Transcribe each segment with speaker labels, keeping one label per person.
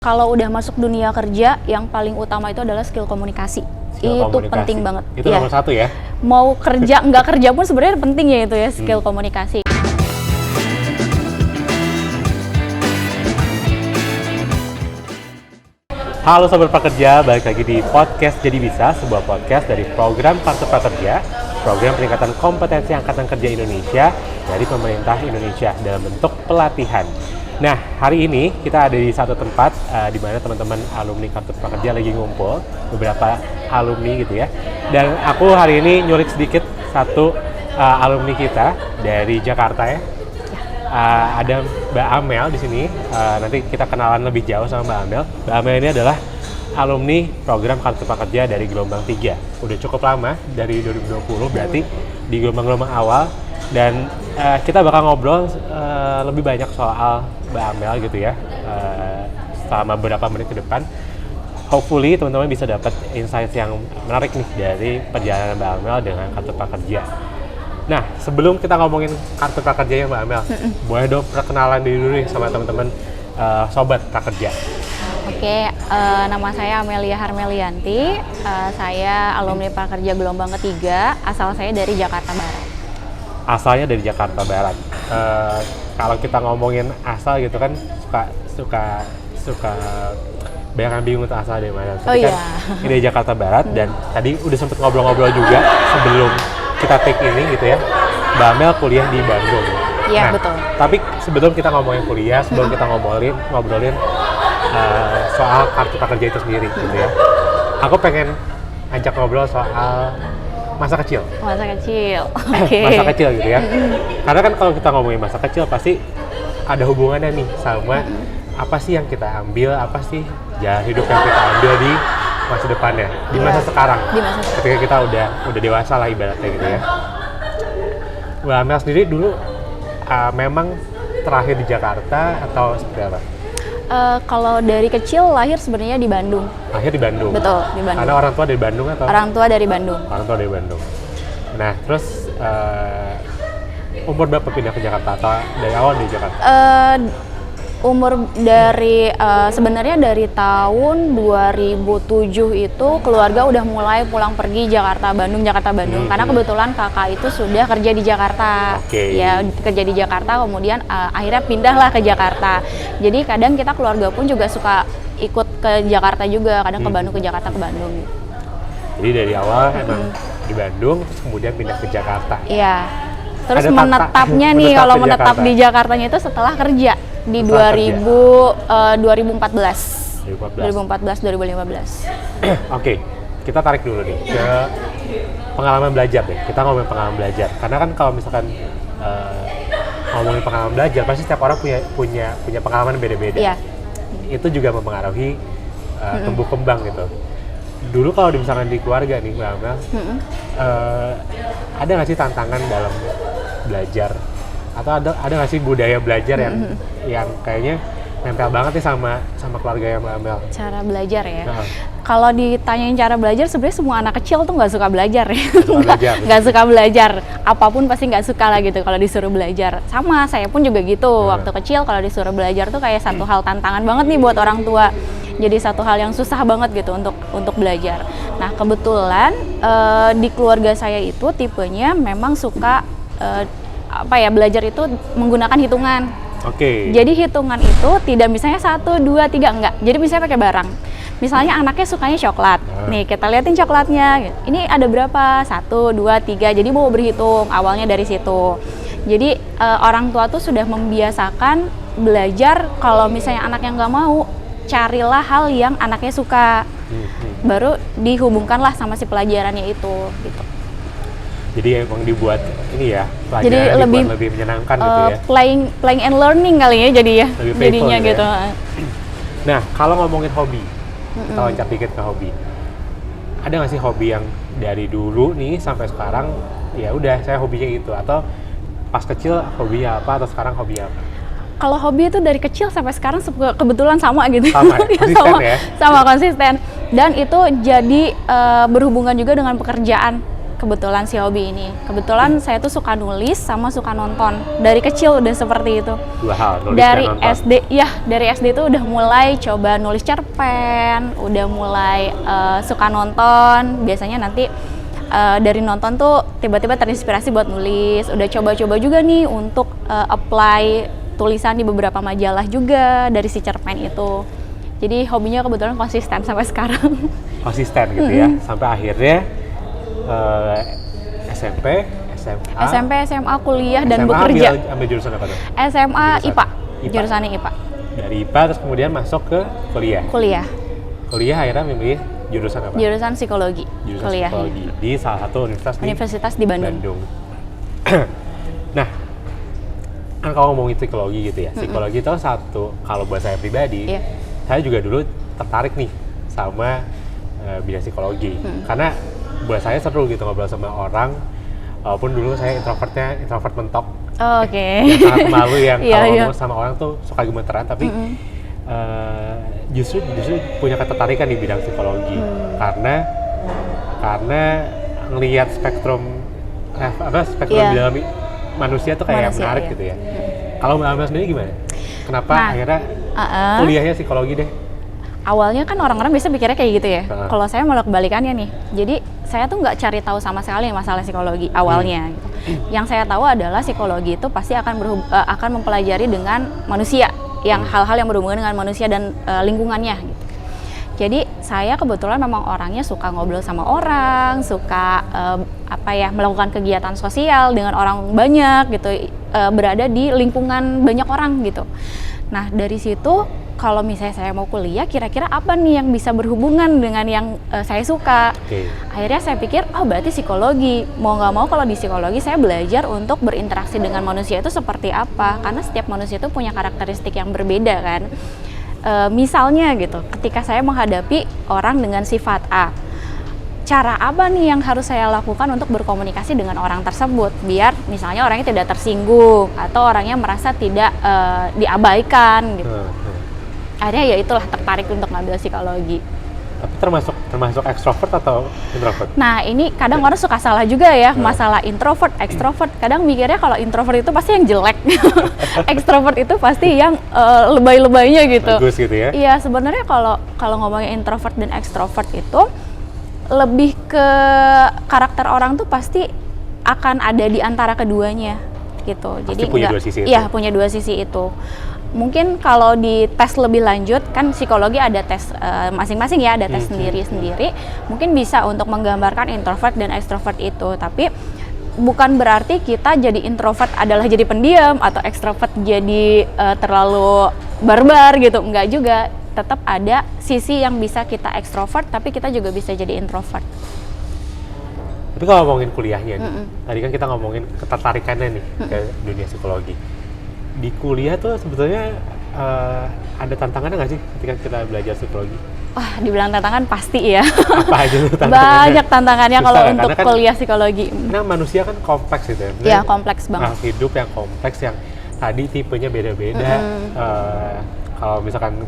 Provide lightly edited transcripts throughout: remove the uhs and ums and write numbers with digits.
Speaker 1: Kalau udah masuk dunia kerja, yang paling utama itu adalah skill komunikasi. Itu penting banget.
Speaker 2: Itu nomor satu ya?
Speaker 1: Mau kerja, nggak kerja pun sebenarnya penting ya itu ya, skill komunikasi.
Speaker 2: Halo Sobat Prakerja, balik lagi di Podcast Jadi Bisa, sebuah podcast dari program Kartu Prakerja, program peningkatan kompetensi Angkatan Kerja Indonesia dari pemerintah Indonesia dalam bentuk pelatihan. Nah, hari ini kita ada di satu tempat di mana teman-teman alumni Kartu Prakerja lagi ngumpul, beberapa alumni gitu ya. Dan aku hari ini nyulik sedikit satu alumni kita dari Jakarta ya. Ada Mbak Amel di sini. Nanti kita kenalan lebih jauh sama Mbak Amel. Mbak Amel ini adalah alumni program Kartu Prakerja dari gelombang 3. Udah cukup lama, dari 2020 berarti di gelombang-gelombang awal. Dan kita bakal ngobrol lebih banyak soal Mbak Amel gitu ya, selama beberapa menit ke depan. Hopefully teman-teman bisa dapat insight yang menarik nih dari perjalanan Mbak Amel dengan Kartu Prakerja. Nah, sebelum kita ngomongin Kartu Prakerja Mbak Amel, boleh dong perkenalan diri dulu nih sama teman-teman Sobat Prakerja.
Speaker 1: Oke, nama saya Amelia Harmelianti, saya alumni Prakerja gelombang ketiga, asal saya dari Jakarta Barat.
Speaker 2: Asalnya dari Jakarta Barat. Kalau kita ngomongin asal gitu kan suka banyak yang bingung tuh asal dari mana. Tapi kan ini dari Jakarta Barat dan tadi udah sempet ngobrol-ngobrol juga sebelum kita take ini gitu ya. Mbak Amel kuliah di Bandung.
Speaker 1: Iya,
Speaker 2: nah,
Speaker 1: betul.
Speaker 2: Tapi sebelum kita ngomongin kuliah, sebelum kita ngobrolin soal Kartu Prakerja itu sendiri gitu ya. Aku pengen ajak ngobrol soal masa kecil.
Speaker 1: Masa kecil, oke.
Speaker 2: Masa kecil gitu ya. Karena kan kalau kita ngomongin masa kecil pasti ada hubungannya nih sama apa sih yang kita ambil, apa sih jalan hidup yang kita ambil di masa depannya, di masa sekarang.
Speaker 1: Di masa sekarang.
Speaker 2: Ketika kita udah dewasa lah ibaratnya gitu ya. Mbak Amel sendiri dulu memang terakhir di Jakarta atau seperti apa?
Speaker 1: Kalau dari kecil lahir sebenarnya di Bandung.
Speaker 2: Lahir di Bandung?
Speaker 1: Betul, di Bandung.
Speaker 2: Karena orang tua dari Bandung atau?
Speaker 1: Orang tua dari Bandung.
Speaker 2: Orang tua dari Bandung. Nah, terus umur berapa pindah ke Jakarta atau dari awal di Jakarta?
Speaker 1: Umur dari sebenarnya dari tahun 2007 itu keluarga udah mulai pulang pergi Jakarta Bandung karena kebetulan kakak itu sudah kerja di Jakarta. Ya kerja di Jakarta kemudian akhirnya pindahlah ke Jakarta. Jadi kadang kita keluarga pun juga suka ikut ke Jakarta juga, kadang ke Bandung, ke Jakarta, ke Bandung.
Speaker 2: Jadi dari awal emang di Bandung terus kemudian pindah ke Jakarta.
Speaker 1: Iya. Terus menetapnya nih kalau menetap di Jakartanya itu setelah kerja di 2014 2015.
Speaker 2: Oke, kita tarik dulu nih ke pengalaman belajar deh. Kita ngomongin pengalaman belajar. Karena kan kalau misalkan ngomongin pengalaman belajar, pasti setiap orang punya pengalaman beda-beda.
Speaker 1: Iya.
Speaker 2: Itu juga mempengaruhi tumbuh kembang gitu. Dulu kalau misalkan di keluarga nih Mbak Amel, ada nggak sih tantangan dalam belajar? Atau ada nggak sih budaya belajar yang kayaknya nempel banget nih sama keluarga yang Mbak Amel? Cara
Speaker 1: belajar ya? Kalau ditanyain cara belajar, sebenarnya semua anak kecil tuh nggak suka belajar ya. Nggak suka belajar. Apapun pasti nggak suka lah gitu kalau disuruh belajar. Sama, saya pun juga gitu. Waktu kecil kalau disuruh belajar tuh kayak satu hal tantangan banget nih buat orang tua. Jadi satu hal yang susah banget gitu untuk belajar. Nah kebetulan di keluarga saya itu tipenya memang suka belajar itu menggunakan hitungan. Jadi hitungan itu tidak misalnya 1, 2, 3 enggak. Jadi misalnya pakai barang. Misalnya anaknya sukanya coklat. Nih kita liatin coklatnya. Ini ada berapa? 1, 2, 3. Jadi mau berhitung awalnya dari situ. Jadi orang tua tuh sudah membiasakan belajar kalau misalnya anaknya nggak mau, carilah hal yang anaknya suka. Baru dihubungkanlah sama si pelajarannya itu gitu.
Speaker 2: Jadi emang dibuat ini ya, pelajaran
Speaker 1: jadi
Speaker 2: lebih menyenangkan gitu ya.
Speaker 1: Playing and learning kali ya jadinya gitu.
Speaker 2: Nah, kalau ngomongin hobi, kita loncat dikit ke hobi. Ada nggak sih hobi yang dari dulu nih sampai sekarang ya udah saya hobinya itu, atau pas kecil hobinya apa atau sekarang hobinya apa?
Speaker 1: Kalau hobi itu dari kecil sampai sekarang kebetulan sama gitu.
Speaker 2: Sama,
Speaker 1: konsisten. Dan itu jadi berhubungan juga dengan pekerjaan. kebetulan si hobi ini. Kebetulan saya tuh suka nulis sama suka nonton. Dari kecil udah seperti itu.
Speaker 2: Dua hal, nulis
Speaker 1: Dari
Speaker 2: dan nonton.
Speaker 1: SD, ya dari SD tuh udah mulai coba nulis cerpen, udah mulai suka nonton. Biasanya nanti dari nonton tuh tiba-tiba terinspirasi buat nulis. Udah coba-coba juga nih untuk apply tulisan di beberapa majalah juga dari si cerpen itu. Jadi hobinya kebetulan konsisten sampai sekarang.
Speaker 2: Konsisten gitu ya, sampai akhirnya SMP, SMA,
Speaker 1: SMP, SMA, kuliah, dan
Speaker 2: SMA
Speaker 1: bekerja.
Speaker 2: ambil jurusan apa tuh?
Speaker 1: SMA, IPA.
Speaker 2: IPA.
Speaker 1: Jurusannya IPA.
Speaker 2: Dari IPA terus kemudian masuk ke kuliah. Kuliah akhirnya memilih jurusan apa?
Speaker 1: Jurusan psikologi.
Speaker 2: Jurusan
Speaker 1: kuliahnya.
Speaker 2: psikologi di salah satu universitas
Speaker 1: di Bandung.
Speaker 2: Nah, kan kalau ngomongin psikologi gitu ya, psikologi itu satu, kalau buat saya pribadi,
Speaker 1: Iya.
Speaker 2: saya juga dulu tertarik nih sama bidang psikologi, karena buat saya seru gitu ngobrol sama orang, walaupun dulu saya introvert mentok,
Speaker 1: Oh, oke.
Speaker 2: yang sangat malu yang
Speaker 1: Iya,
Speaker 2: kalau
Speaker 1: iya.
Speaker 2: ngomong sama orang tuh suka gemeteran, tapi justru punya ketertarikan di bidang psikologi, karena ngelihat spektrum
Speaker 1: Iya.
Speaker 2: di dalam manusia tuh kayak
Speaker 1: Manusia,
Speaker 2: menarik
Speaker 1: iya.
Speaker 2: gitu ya. Kalau Mbak Amel sendiri gimana? Kenapa
Speaker 1: Nah,
Speaker 2: akhirnya kuliahnya psikologi deh?
Speaker 1: Awalnya kan orang-orang biasa pikirnya kayak gitu ya.
Speaker 2: Heeh.
Speaker 1: Kalau saya malah kebalikannya nih. Jadi saya tuh nggak cari tahu sama sekali masalah psikologi awalnya. Gitu. Yang saya tahu adalah psikologi itu pasti akan mempelajari dengan manusia, yang hal-hal yang berhubungan dengan manusia dan lingkungannya. Gitu. Jadi saya kebetulan memang orangnya suka ngobrol sama orang, suka melakukan kegiatan sosial dengan orang banyak gitu, berada di lingkungan banyak orang gitu. Nah dari situ kalau misalnya saya mau kuliah, kira-kira apa nih yang bisa berhubungan dengan yang saya suka?
Speaker 2: Oke.
Speaker 1: Akhirnya saya pikir, oh berarti psikologi. Mau nggak mau kalau di psikologi saya belajar untuk berinteraksi dengan manusia itu seperti apa. Karena setiap manusia itu punya karakteristik yang berbeda kan. Misalnya gitu, ketika saya menghadapi orang dengan sifat A, cara apa nih yang harus saya lakukan untuk berkomunikasi dengan orang tersebut biar misalnya orangnya tidak tersinggung atau orangnya merasa tidak diabaikan gitu. Akhirnya ya itulah tertarik untuk ngambil psikologi.
Speaker 2: Tapi termasuk ekstrovert atau introvert?
Speaker 1: Nah ini kadang orang suka salah juga ya, masalah introvert, ekstrovert. Kadang mikirnya kalau introvert itu pasti yang jelek, ekstrovert itu pasti yang lebay-lebaynya gitu.
Speaker 2: Bagus gitu ya?
Speaker 1: Iya sebenarnya kalau ngomongin introvert dan ekstrovert itu lebih ke karakter orang tuh pasti akan ada di antara keduanya gitu.
Speaker 2: Pasti
Speaker 1: Jadi
Speaker 2: punya dua sisi itu.
Speaker 1: Iya punya dua sisi itu. Mungkin kalau di tes lebih lanjut, kan psikologi ada tes masing-masing ya, ada tes sendiri-sendiri. Mungkin bisa untuk menggambarkan introvert dan extrovert itu, tapi bukan berarti kita jadi introvert adalah jadi pendiam atau extrovert jadi terlalu barbar gitu, enggak juga. Tetap ada sisi yang bisa kita extrovert, tapi kita juga bisa jadi introvert.
Speaker 2: Tapi kalau ngomongin kuliahnya nih, tadi kan kita ngomongin ketertarikannya nih ke dunia psikologi. Di kuliah tuh sebetulnya ada tantangannya nggak sih ketika kita belajar psikologi?
Speaker 1: Wah, dibilang tantangan pasti ya.
Speaker 2: Apa aja tuh tantangannya?
Speaker 1: Banyak tantangannya
Speaker 2: Susah
Speaker 1: kalau
Speaker 2: ya,
Speaker 1: untuk
Speaker 2: karena kan
Speaker 1: kuliah psikologi.
Speaker 2: Karena manusia kan kompleks gitu ya.
Speaker 1: Iya, kompleks banget.
Speaker 2: Makhluk hidup yang kompleks yang tadi tipenya beda-beda. Kalau misalkan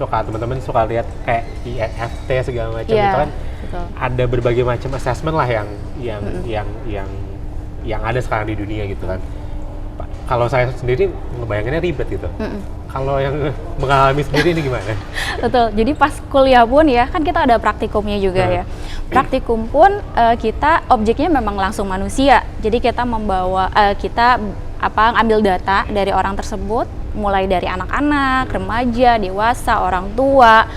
Speaker 2: teman-teman suka lihat kayak INFP segala macam
Speaker 1: Iya,
Speaker 2: itu kan
Speaker 1: betul.
Speaker 2: ada berbagai macam assessment lah yang ada sekarang di dunia gitu kan. Kalau saya sendiri ngebayanginnya ribet gitu. Kalau yang mengalami sendiri ini gimana?
Speaker 1: Betul. Jadi pas kuliah pun ya, kan kita ada praktikumnya juga ya. Praktikum pun kita objeknya memang langsung manusia. Jadi kita ngambil data dari orang tersebut, mulai dari anak-anak, remaja, dewasa, orang tua,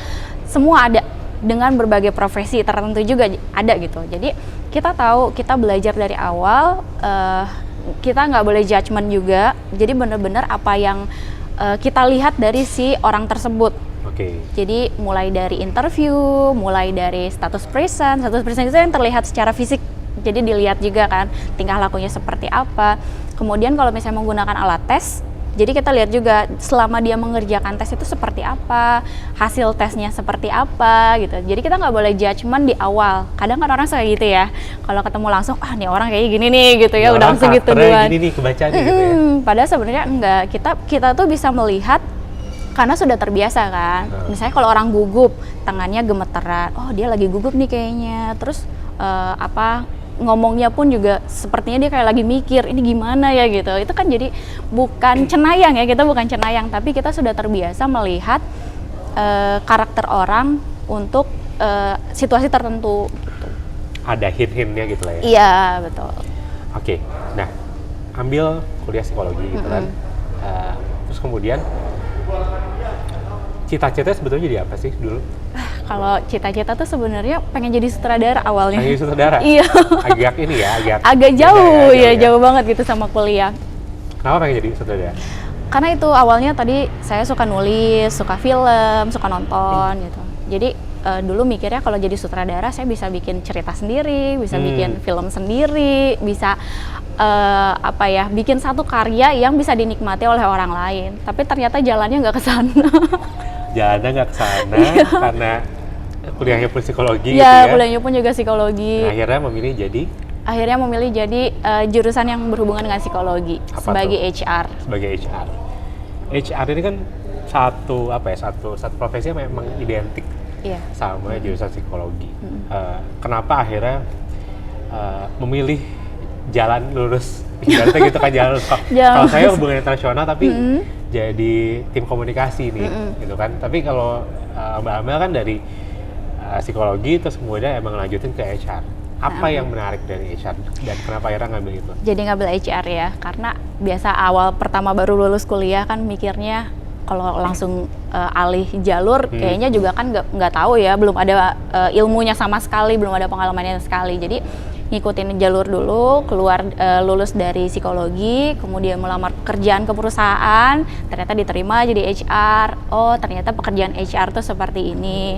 Speaker 1: semua ada dengan berbagai profesi tertentu juga ada gitu. Jadi kita tahu, kita belajar dari awal. Kita nggak boleh judgement juga, jadi benar-benar apa yang kita lihat dari si orang tersebut.
Speaker 2: Oke.
Speaker 1: Jadi mulai dari interview, mulai dari status present itu yang terlihat secara fisik, jadi dilihat juga kan tingkah lakunya seperti apa. Kemudian kalau misalnya menggunakan alat tes, jadi kita lihat juga selama dia mengerjakan tes itu seperti apa, hasil tesnya seperti apa gitu. Jadi kita nggak boleh judgement di awal. Kadang kan orang suka gitu ya, kalau ketemu langsung, nih orang kayak gini nih gitu ya, udah langsung gitu duluan.
Speaker 2: Gini nih kebaca gitu ya.
Speaker 1: Padahal sebenarnya enggak. Kita tuh bisa melihat karena sudah terbiasa kan. Misalnya kalau orang gugup, tangannya gemeteran, oh dia lagi gugup nih kayaknya. Terus ngomongnya pun juga sepertinya dia kayak lagi mikir ini gimana ya gitu. Itu kan jadi bukan cenayang ya, kita bukan cenayang, tapi kita sudah terbiasa melihat karakter orang untuk situasi tertentu.
Speaker 2: Ada hint-hintnya gitu lah ya.
Speaker 1: Iya, betul.
Speaker 2: Oke, nah ambil kuliah psikologi gitu kan. Terus kemudian cita-cita sebetulnya jadi apa sih dulu?
Speaker 1: Kalau cita-cita tuh sebenarnya pengen jadi sutradara awalnya.
Speaker 2: Pengen jadi sutradara?
Speaker 1: Iya.
Speaker 2: Agak ini ya,
Speaker 1: agak jauh ya, jauh banget gitu sama kuliah.
Speaker 2: Kenapa pengen jadi sutradara?
Speaker 1: Karena itu awalnya tadi saya suka nulis, suka film, suka nonton gitu. Jadi dulu mikirnya kalau jadi sutradara saya bisa bikin cerita sendiri, bisa bikin film sendiri, bisa bikin satu karya yang bisa dinikmati oleh orang lain. Tapi ternyata jalannya nggak ke sana.
Speaker 2: Jalannya nggak ke sana karena kuliahnya pun psikologi gitu
Speaker 1: ya.
Speaker 2: ya.
Speaker 1: Kuliahnya pun juga psikologi.
Speaker 2: Nah, akhirnya memilih jadi jurusan yang berhubungan dengan psikologi. Apa
Speaker 1: sebagai
Speaker 2: tuh?
Speaker 1: HR.
Speaker 2: Sebagai HR. HR ini kan satu profesi yang memang identik sama jurusan psikologi. Kenapa akhirnya memilih jalan lurus? Ibaratnya gitu kan, jalan lurus. Kalau saya hubungan internasional tapi jadi tim komunikasi nih, gitu kan. Tapi kalau Mbak Amel kan dari psikologi terus kemudian emang lanjutin ke HR. Apa yang menarik dari HR dan kenapa akhirnya ngambil itu?
Speaker 1: Jadi ngambil HR ya, karena biasa awal pertama baru lulus kuliah kan mikirnya kalau langsung alih jalur kayaknya juga kan nggak tahu ya, belum ada ilmunya sama sekali, belum ada pengalamannya sekali. Jadi ngikutin jalur dulu, keluar lulus dari psikologi, kemudian melamar pekerjaan ke perusahaan, ternyata diterima jadi HR. Oh, ternyata pekerjaan HR tuh seperti ini.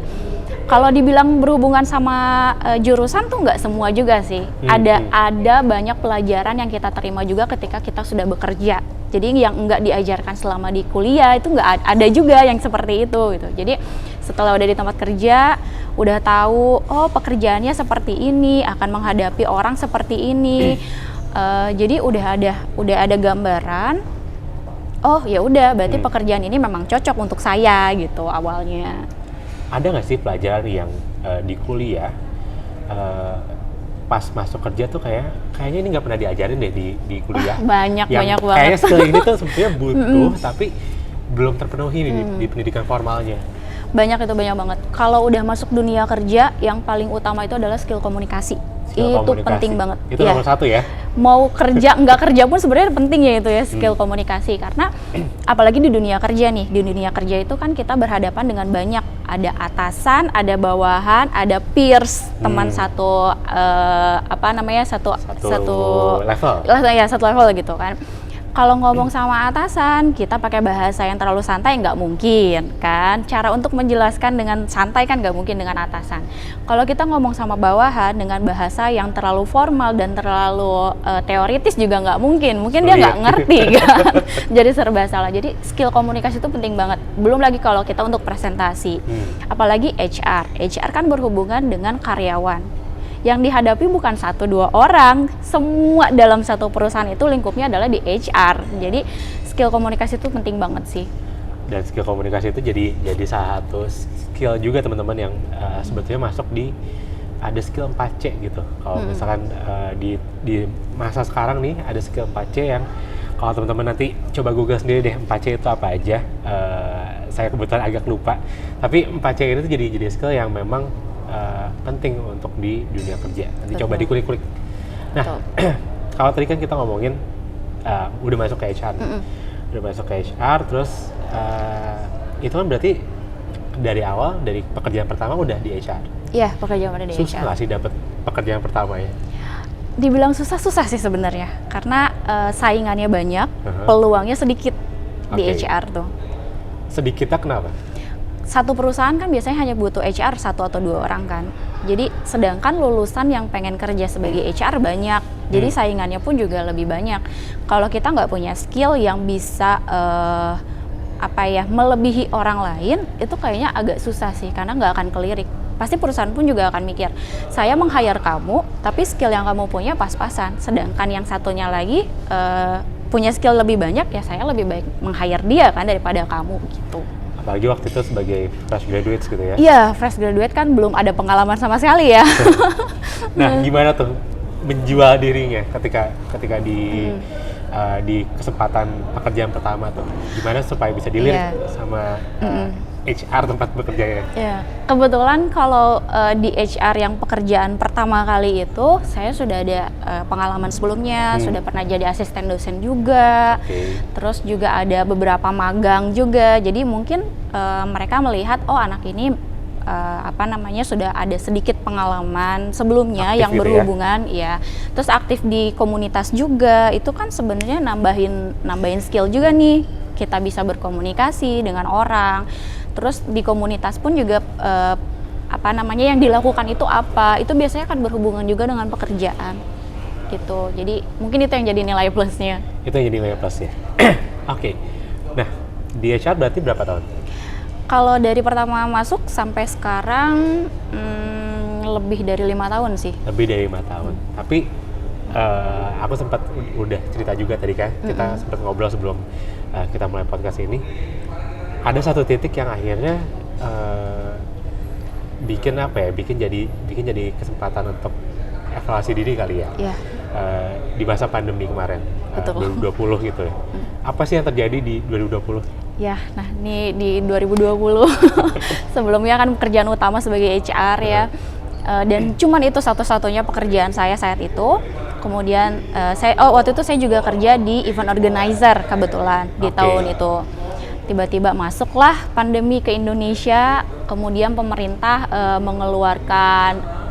Speaker 1: Kalau dibilang berhubungan sama jurusan tuh nggak semua juga sih. Ada banyak pelajaran yang kita terima juga ketika kita sudah bekerja. Jadi yang nggak diajarkan selama di kuliah itu nggak ada juga yang seperti itu gitu. Jadi setelah udah di tempat kerja, udah tahu oh pekerjaannya seperti ini, akan menghadapi orang seperti ini. Jadi udah ada gambaran. Oh ya udah, berarti pekerjaan ini memang cocok untuk saya gitu awalnya.
Speaker 2: Ada nggak sih pelajaran yang di kuliah pas masuk kerja tuh kayaknya ini nggak pernah diajarin deh di kuliah?
Speaker 1: Banyak banget.
Speaker 2: Kayaknya skill ini tuh sebenarnya butuh tapi belum terpenuhi nih di pendidikan formalnya.
Speaker 1: Banyak banget. Kalau udah masuk dunia kerja, yang paling utama itu adalah skill komunikasi. Itu penting banget.
Speaker 2: Itu nomor satu ya?
Speaker 1: Mau kerja, nggak kerja pun sebenarnya penting ya itu ya, skill komunikasi. Karena apalagi di dunia kerja nih, di dunia kerja itu kan kita berhadapan dengan banyak. Ada atasan, ada bawahan, ada peers, teman satu
Speaker 2: level.
Speaker 1: Ya, satu level gitu kan. Kalau ngomong sama atasan, kita pakai bahasa yang terlalu santai nggak mungkin kan. Cara untuk menjelaskan dengan santai kan nggak mungkin dengan atasan. Kalau kita ngomong sama bawahan dengan bahasa yang terlalu formal dan terlalu teoritis juga nggak mungkin. Mungkin dia nggak ngerti kan. Jadi serba salah. Jadi skill komunikasi itu penting banget. Belum lagi kalau kita untuk presentasi. Apalagi HR. HR kan berhubungan dengan karyawan. Yang dihadapi bukan 1-2 orang, semua dalam satu perusahaan itu lingkupnya adalah di HR. Jadi skill komunikasi itu penting banget sih.
Speaker 2: Dan skill komunikasi itu jadi salah satu skill juga teman-teman yang sebetulnya masuk ada skill 4C gitu. Kalau misalkan di masa sekarang nih ada skill 4C yang kalau teman-teman nanti coba Google sendiri deh 4C itu apa aja. Saya kebetulan agak lupa. Tapi 4C ini tuh jadi skill yang memang penting untuk di dunia kerja. Nanti coba dikulik-kulik. Nah, kalau tadi kan kita ngomongin udah masuk ke HR. Udah masuk ke HR, terus itu kan berarti dari awal, dari pekerjaan pertama udah di HR?
Speaker 1: Iya, pekerjaan udah di HR.
Speaker 2: Susah nggak sih dapet pekerjaan pertama ya?
Speaker 1: Dibilang susah sih sebenarnya. Karena saingannya banyak, peluangnya sedikit di HR tuh.
Speaker 2: Sedikitnya kenapa?
Speaker 1: Satu perusahaan kan biasanya hanya butuh HR 1 atau 2 orang kan. Jadi sedangkan lulusan yang pengen kerja sebagai HR banyak. Jadi saingannya pun juga lebih banyak. Kalau kita nggak punya skill yang bisa melebihi orang lain, itu kayaknya agak susah sih karena nggak akan kelirik. Pasti perusahaan pun juga akan mikir, saya meng-hire kamu, tapi skill yang kamu punya pas-pasan. Sedangkan yang satunya lagi punya skill lebih banyak, ya saya lebih baik meng-hire dia kan daripada kamu gitu.
Speaker 2: Apalagi waktu itu sebagai fresh graduate gitu ya?
Speaker 1: Iya, fresh graduate kan belum ada pengalaman sama sekali ya.
Speaker 2: Nah, gimana tuh menjual dirinya ketika di kesempatan pekerjaan pertama tuh, gimana supaya bisa dilirik sama HR tempat bekerjanya?
Speaker 1: Kebetulan kalau di HR yang pekerjaan pertama kali itu, saya sudah ada pengalaman sebelumnya, sudah pernah jadi asisten dosen juga, terus juga ada beberapa magang juga. Jadi mungkin mereka melihat, oh anak ini sudah ada sedikit pengalaman sebelumnya aktif yang berhubungan, terus aktif di komunitas juga. Itu kan sebenarnya nambahin skill juga nih. Kita bisa berkomunikasi dengan orang. Terus di komunitas pun juga yang dilakukan itu apa? Itu biasanya kan berhubungan juga dengan pekerjaan. Gitu. Jadi mungkin itu yang jadi nilai plusnya.
Speaker 2: Itu yang jadi nilai plusnya. Oke. Nah, di HR berarti berapa tahun?
Speaker 1: Kalau dari pertama masuk sampai sekarang lebih dari 5 tahun sih.
Speaker 2: Lebih dari 5 tahun. Tapi aku sempat udah cerita juga tadi kan, kita sempat ngobrol sebelum kita mulai podcast ini. Ada satu titik yang akhirnya bikin jadi kesempatan untuk evaluasi diri kali ya. Di masa pandemi kemarin, 2020 gitu ya. Apa sih yang terjadi di 2020?
Speaker 1: Nah ini di 2020 sebelumnya kan pekerjaan utama sebagai HR ya. Dan cuman itu satu-satunya pekerjaan saya saat itu. Kemudian waktu itu saya juga kerja di event organizer kebetulan di tahun itu. Tiba-tiba masuklah pandemi ke Indonesia, kemudian pemerintah mengeluarkan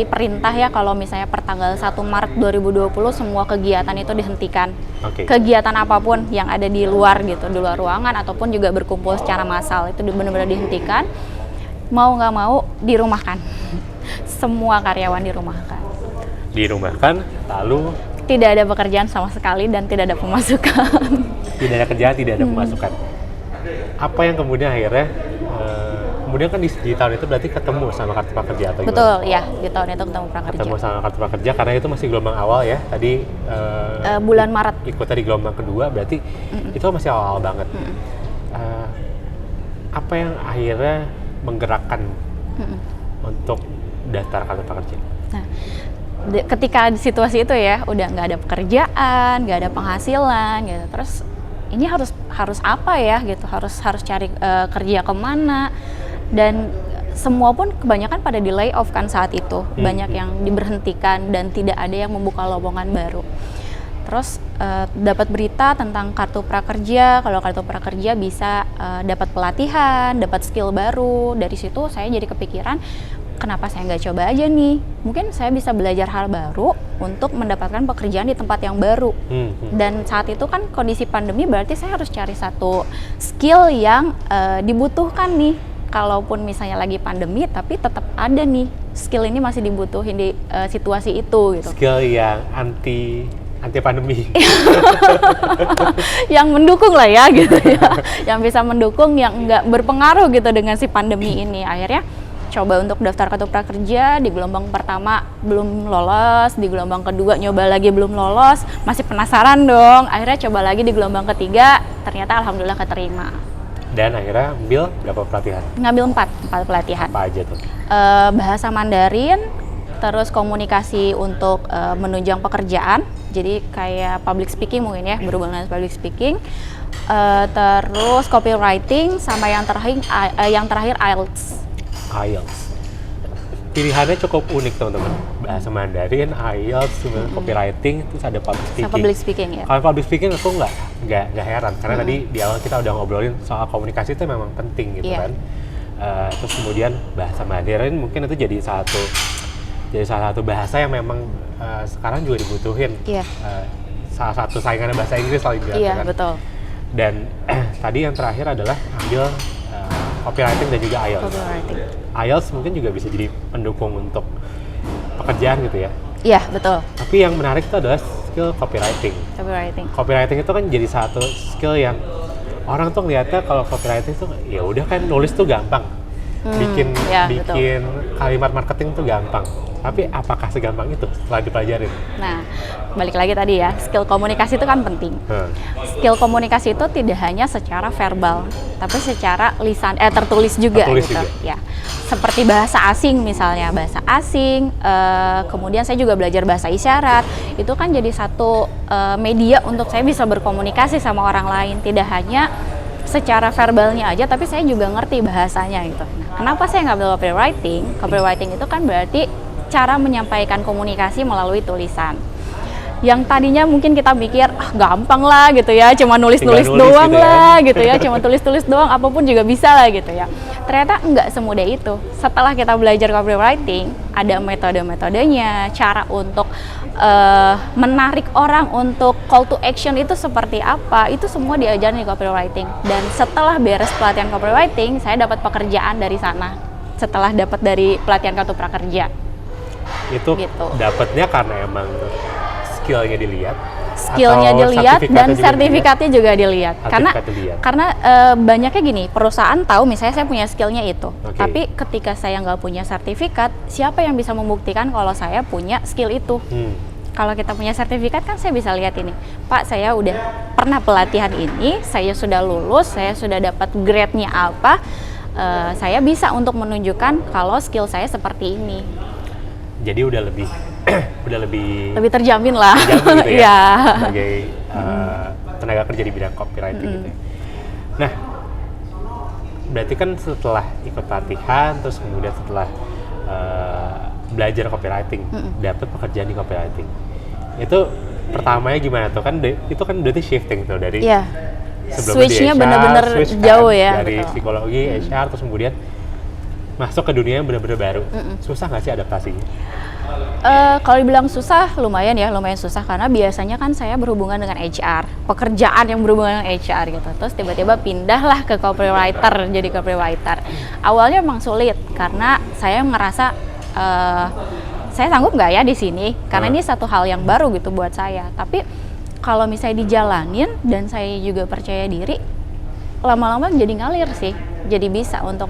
Speaker 1: perintah ya kalau misalnya per tanggal 1 Maret 2020 semua kegiatan itu dihentikan. Kegiatan apapun yang ada di luar gitu, di luar ruangan ataupun juga berkumpul secara massal itu benar-benar dihentikan. Mau nggak mau dirumahkan. Semua karyawan dirumahkan. Lalu tidak ada pekerjaan sama sekali dan tidak ada pemasukan.
Speaker 2: Tidak ada kerjaan, tidak ada pemasukan. Apa yang kemudian akhirnya kemudian kan di tahun itu berarti ketemu sama kartu prakerja atau gimana?
Speaker 1: Betul, ya di tahun itu ketemu prakerja.
Speaker 2: Ketemu sama kartu prakerja karena itu masih gelombang awal ya. Tadi
Speaker 1: bulan Maret.
Speaker 2: Ikut tadi gelombang kedua berarti itu masih awal banget. Apa yang akhirnya menggerakkan untuk daftar kartu prakerja?
Speaker 1: Nah, ketika di situasi itu ya udah nggak ada pekerjaan, nggak ada penghasilan gitu, terus ini harus apa ya gitu, harus cari kerja kemana, dan semua pun kebanyakan pada di layoff kan saat itu, banyak yang diberhentikan dan tidak ada yang membuka lowongan baru. Terus dapat berita tentang kartu prakerja, kalau kartu prakerja bisa dapat pelatihan, dapat skill baru. Dari situ saya jadi kepikiran, kenapa saya nggak coba aja nih? Mungkin saya bisa belajar hal baru untuk mendapatkan pekerjaan di tempat yang baru. Dan saat itu kan kondisi pandemi, berarti saya harus cari satu skill yang dibutuhkan nih. Kalaupun misalnya lagi pandemi, tapi tetap ada nih skill ini masih dibutuhin di situasi itu. Gitu.
Speaker 2: Skill yang anti pandemi.
Speaker 1: Yang mendukung lah ya gitu ya. Yang bisa mendukung, yang nggak berpengaruh gitu dengan si pandemi ini. Akhirnya coba untuk daftar kartu prakerja, di gelombang pertama belum lolos, di gelombang kedua nyoba lagi belum lolos, masih penasaran dong, akhirnya coba lagi di gelombang ketiga, ternyata alhamdulillah keterima.
Speaker 2: Dan akhirnya ambil berapa pelatihan?
Speaker 1: Ngambil 4 pelatihan.
Speaker 2: Apa aja tuh?
Speaker 1: Bahasa Mandarin, terus komunikasi untuk menunjang pekerjaan, jadi kayak public speaking mungkin ya, berhubungan dengan public speaking, terus copywriting, sama yang terakhir IELTS.
Speaker 2: Pilihannya cukup unik teman-teman. Bahasa Mandarin, IELTS, copywriting, terus ada public speaking.
Speaker 1: Ya.
Speaker 2: Kalau public speaking aku nggak heran karena tadi di awal kita udah ngobrolin soal komunikasi itu memang penting gitu kan. Terus kemudian bahasa Mandarin mungkin itu jadi salah satu bahasa yang memang sekarang juga dibutuhin. Salah satu saingannya bahasa Inggris lah gitu kan.
Speaker 1: Betul.
Speaker 2: Dan tadi yang terakhir adalah ambil copywriting dan juga IELTS. IELTS mungkin juga bisa jadi pendukung untuk pekerjaan gitu ya.
Speaker 1: Iya, betul.
Speaker 2: Tapi yang menarik itu adalah skill copywriting. Copywriting itu kan jadi satu skill yang orang tuh ngeliatnya kalau copywriting tuh ya udah kan nulis tuh gampang. bikin
Speaker 1: ya, betul.
Speaker 2: kalimat marketing tuh gampang. Tapi apakah segampang itu setelah dipelajarin?
Speaker 1: Nah, balik lagi tadi ya, skill komunikasi itu kan penting. Skill komunikasi itu tidak hanya secara verbal, tapi secara tertulis juga gitu. Ya, seperti bahasa asing misalnya, bahasa asing. Kemudian saya juga belajar bahasa isyarat. Itu kan jadi satu media untuk saya bisa berkomunikasi sama orang lain. Tidak hanya secara verbalnya aja, tapi saya juga ngerti bahasanya gitu. Nah, kenapa saya ngambil copywriting? Copywriting itu kan berarti cara menyampaikan komunikasi melalui tulisan. Yang tadinya mungkin kita mikir, gampang lah gitu ya, cuma nulis-nulis doang gitu lah gitu ya, cuma tulis-tulis doang, apapun juga bisa lah gitu ya. Ternyata enggak semudah itu. Setelah kita belajar copywriting, ada metode-metodenya, cara untuk menarik orang untuk call to action itu seperti apa, itu semua diajarin di copywriting. Dan setelah beres pelatihan copywriting, saya dapat pekerjaan dari sana. Setelah dapat dari pelatihan kartu prakerja.
Speaker 2: Itu gitu. Dapatnya karena emang skillnya dilihat dan sertifikatnya juga dilihat. Karena banyaknya gini, perusahaan tahu misalnya saya punya skillnya itu, tapi ketika saya nggak punya sertifikat, siapa yang bisa membuktikan kalau saya punya skill itu? Kalau kita punya sertifikat kan saya bisa lihat ini, Pak, saya udah pernah pelatihan ini, saya sudah lulus, saya sudah dapat grade-nya apa, saya bisa untuk menunjukkan kalau skill saya seperti ini. Jadi udah lebih
Speaker 1: terjamin lah
Speaker 2: gitu ya,
Speaker 1: yeah.
Speaker 2: Sebagai tenaga kerja di bidang copywriting gitu ya. Nah, berarti kan setelah ikut pelatihan, terus kemudian setelah belajar copywriting, dapat pekerjaan di copywriting, itu pertamanya gimana tuh? Itu kan berarti shifting tuh dari
Speaker 1: switch-nya bener-bener jauh ya,
Speaker 2: dari
Speaker 1: betul.
Speaker 2: Psikologi, HR, terus kemudian masuk ke dunia yang benar-benar baru. Susah nggak sih adaptasinya?
Speaker 1: Kalau dibilang susah, lumayan susah karena biasanya kan saya berhubungan dengan HR, pekerjaan yang berhubungan dengan HR gitu. Terus tiba-tiba pindahlah ke copywriter, jadi copywriter. Awalnya memang sulit karena saya ngerasa saya sanggup nggak ya di sini, karena ini satu hal yang baru gitu buat saya. Tapi kalau misalnya dijalanin dan saya juga percaya diri, lama-lama jadi ngalir sih. Jadi bisa untuk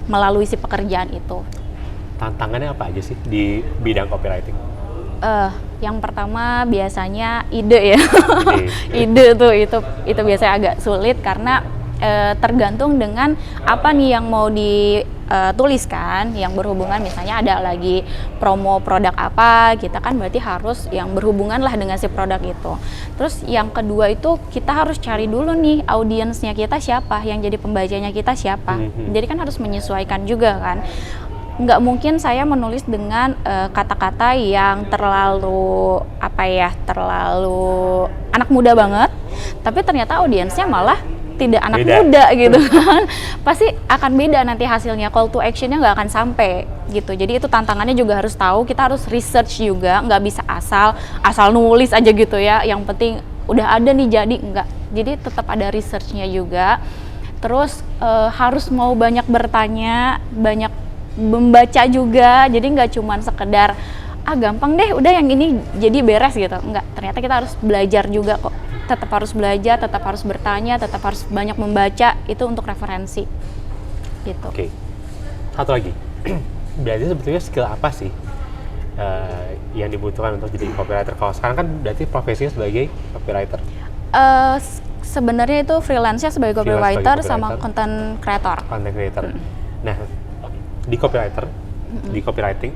Speaker 1: melalui si pekerjaan itu.
Speaker 2: Tantangannya apa aja sih di bidang copywriting?
Speaker 1: Yang pertama biasanya ide ya. Ide tuh itu biasanya agak sulit karena tergantung dengan apa nih yang mau dituliskan, yang berhubungan misalnya ada lagi promo produk apa, kita kan berarti harus yang berhubungan lah dengan si produk itu. Terus yang kedua itu kita harus cari dulu nih audiensnya kita siapa, yang jadi pembacanya kita siapa. Jadi kan harus menyesuaikan juga kan. Nggak mungkin saya menulis dengan kata-kata yang terlalu anak muda banget, tapi ternyata audiensnya malah tidak anak muda gitu kan. Pasti akan beda nanti hasilnya, call to actionnya nggak akan sampai gitu. Jadi itu tantangannya juga harus tahu, kita harus research juga, nggak bisa asal nulis aja gitu ya, yang penting udah ada nih jadi, enggak. Jadi tetap ada researchnya juga. Terus harus mau banyak bertanya, banyak membaca juga, jadi nggak cuman sekedar gampang deh udah yang ini jadi beres gitu, enggak, ternyata kita harus belajar juga kok, tetap harus belajar, tetap harus bertanya, tetap harus banyak membaca, itu untuk referensi gitu.
Speaker 2: Oke. Satu lagi, berarti sebetulnya skill apa sih yang dibutuhkan untuk jadi copywriter? Kalau sekarang kan berarti profesinya sebagai copywriter.
Speaker 1: Sebenarnya itu freelance-nya sebagai copywriter sama content creator.
Speaker 2: Nah, di copywriter, di copywriting,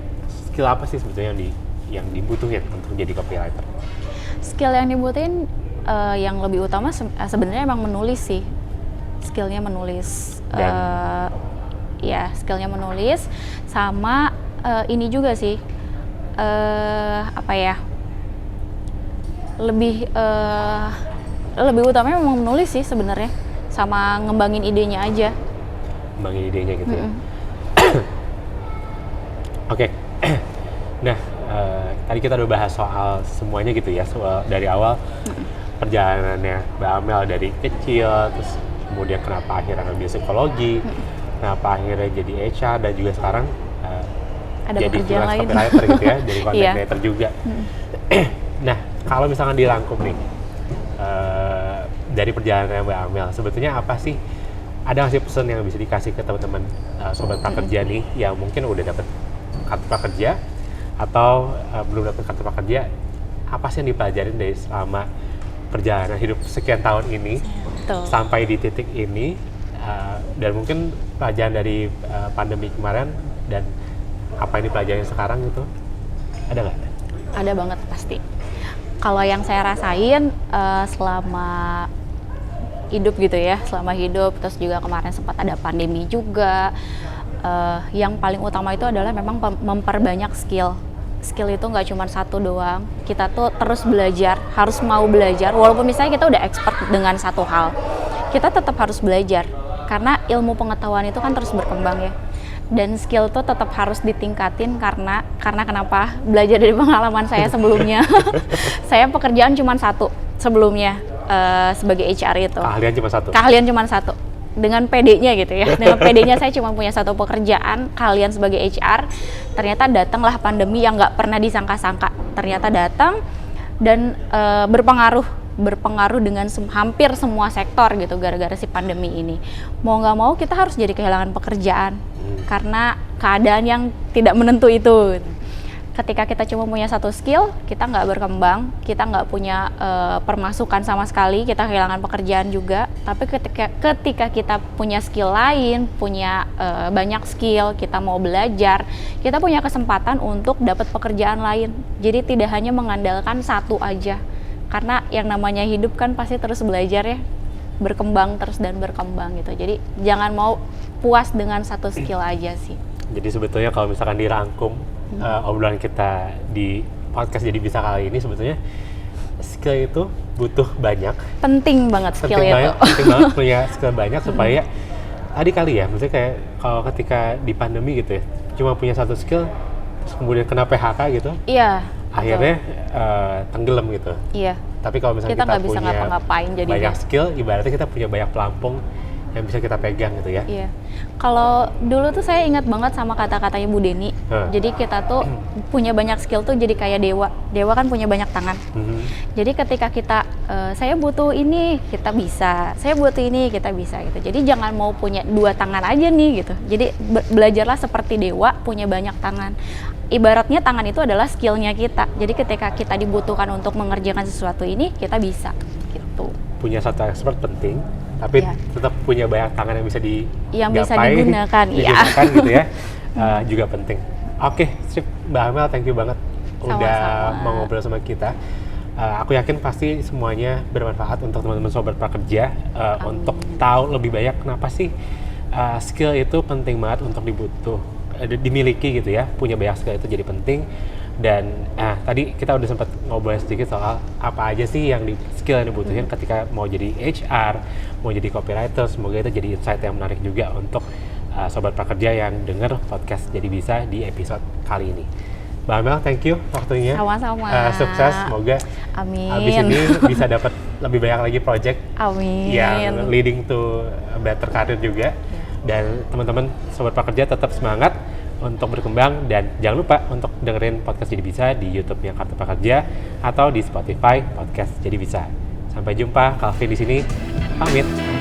Speaker 2: skill apa sih sebetulnya yang dibutuhin untuk jadi copywriter?
Speaker 1: Skill yang dibutuhin yang lebih utama sebenarnya emang menulis sih. Skillnya menulis. Skillnya menulis sama ini juga sih. Lebih utamanya memang menulis sih sebenarnya, sama ngembangin idenya aja.
Speaker 2: Ngembangin idenya gitu ya. Oke. Nah, tadi kita udah bahas soal semuanya gitu ya, soal dari awal perjalanannya Mbak Amel dari kecil, terus kemudian kenapa akhirnya ngambil psikologi, kenapa akhirnya jadi HR, dan juga sekarang
Speaker 1: ada
Speaker 2: jadi
Speaker 1: freelance
Speaker 2: copywriter gitu ya, jadi content creator juga. Nah, kalau misalkan dirangkum nih, dari perjalanan Mbak Amel, sebetulnya apa sih ada nggak sih pesan yang bisa dikasih ke teman-teman sobat prakerja nih yang mungkin udah dapat kartu prakerja atau belum dapat kartu prakerja, apa sih yang dipelajarin dari selama perjalanan hidup sekian tahun ini sampai di titik ini, dan mungkin pelajaran dari pandemi kemarin dan apa yang dipelajarin sekarang gitu, ada nggak?
Speaker 1: Ada banget pasti. Kalau yang saya rasain selama hidup gitu ya, selama hidup, terus juga kemarin sempat ada pandemi juga, yang paling utama itu adalah memang memperbanyak skill. Skill itu nggak cuma satu doang, kita tuh terus belajar, harus mau belajar, walaupun misalnya kita udah expert dengan satu hal, kita tetap harus belajar, karena ilmu pengetahuan itu kan terus berkembang ya. Dan skill tuh tetap harus ditingkatin karena kenapa? Belajar dari pengalaman saya sebelumnya. Saya pekerjaan cuma satu sebelumnya, sebagai HR itu. Keahlian cuma satu. Dengan PD-nya gitu ya. Dengan PD-nya saya cuma punya satu pekerjaan, kalian sebagai HR. Ternyata datanglah pandemi yang nggak pernah disangka-sangka. Ternyata datang dan berpengaruh dengan hampir semua sektor gitu gara-gara si pandemi ini. Mau nggak mau kita harus jadi kehilangan pekerjaan karena keadaan yang tidak menentu itu. Ketika kita cuma punya satu skill, kita nggak berkembang, kita nggak punya permasukan sama sekali, kita kehilangan pekerjaan juga. Tapi ketika kita punya skill lain, punya banyak skill, kita mau belajar, kita punya kesempatan untuk dapat pekerjaan lain. Jadi tidak hanya mengandalkan satu aja, karena yang namanya hidup kan pasti terus belajar ya, berkembang terus dan berkembang gitu. Jadi jangan mau puas dengan satu skill aja sih.
Speaker 2: Jadi sebetulnya kalau misalkan dirangkum obrolan kita di podcast Jadi Bisa kali ini, sebetulnya skill itu butuh banyak.
Speaker 1: Penting banget skill itu.
Speaker 2: Penting banget punya skill banyak supaya tadi kali ya, maksudnya kayak kalau ketika di pandemi gitu ya, cuma punya satu skill, terus kemudian kena PHK gitu.
Speaker 1: Iya.
Speaker 2: Akhirnya tenggelam gitu.
Speaker 1: Iya.
Speaker 2: Tapi kalau misalnya kita
Speaker 1: nggak bisa
Speaker 2: punya
Speaker 1: ngapa-ngapain jadinya.
Speaker 2: Banyak skill, ibaratnya kita punya banyak pelampung yang bisa kita pegang gitu ya.
Speaker 1: Iya. Kalau dulu tuh saya ingat banget sama kata-katanya Bu Deni. Jadi kita tuh punya banyak skill tuh jadi kayak dewa. Dewa kan punya banyak tangan. Jadi ketika kita saya butuh ini, kita bisa. Saya butuh ini, kita bisa gitu. Jadi jangan mau punya dua tangan aja nih gitu. Jadi belajarlah seperti dewa, punya banyak tangan. Ibaratnya tangan itu adalah skillnya kita. Jadi ketika kita dibutuhkan untuk mengerjakan sesuatu ini, kita bisa gitu.
Speaker 2: Punya satu expert penting, tapi tetap punya banyak tangan yang bisa
Speaker 1: digunakan,
Speaker 2: digunakan gitu ya, juga penting. Oke, sip, Mbak Amel, thank you banget udah mau ngobrol sama kita. Aku yakin pasti semuanya bermanfaat untuk teman-teman sobat prakerja, untuk tahu lebih banyak kenapa sih skill itu penting banget untuk dimiliki gitu ya. Punya banyak skill itu jadi penting. Dan tadi kita udah sempat ngobrol sedikit soal apa aja sih skill yang dibutuhin ketika mau jadi HR, mau jadi copywriter. Semoga itu jadi insight yang menarik juga untuk sobat prakerja yang dengar podcast Jadi Bisa di episode kali ini. Mbak Amel, thank you waktunya.
Speaker 1: Sama-sama.
Speaker 2: Sukses, semoga habis ini bisa dapat lebih banyak lagi project yang leading to better career juga. Dan teman-teman sobat prakerja tetap semangat untuk berkembang, dan jangan lupa untuk dengerin podcast Jadi Bisa di YouTube-nya Kartu Prakerja atau di Spotify podcast Jadi Bisa. Sampai jumpa, Calvin di sini pamit.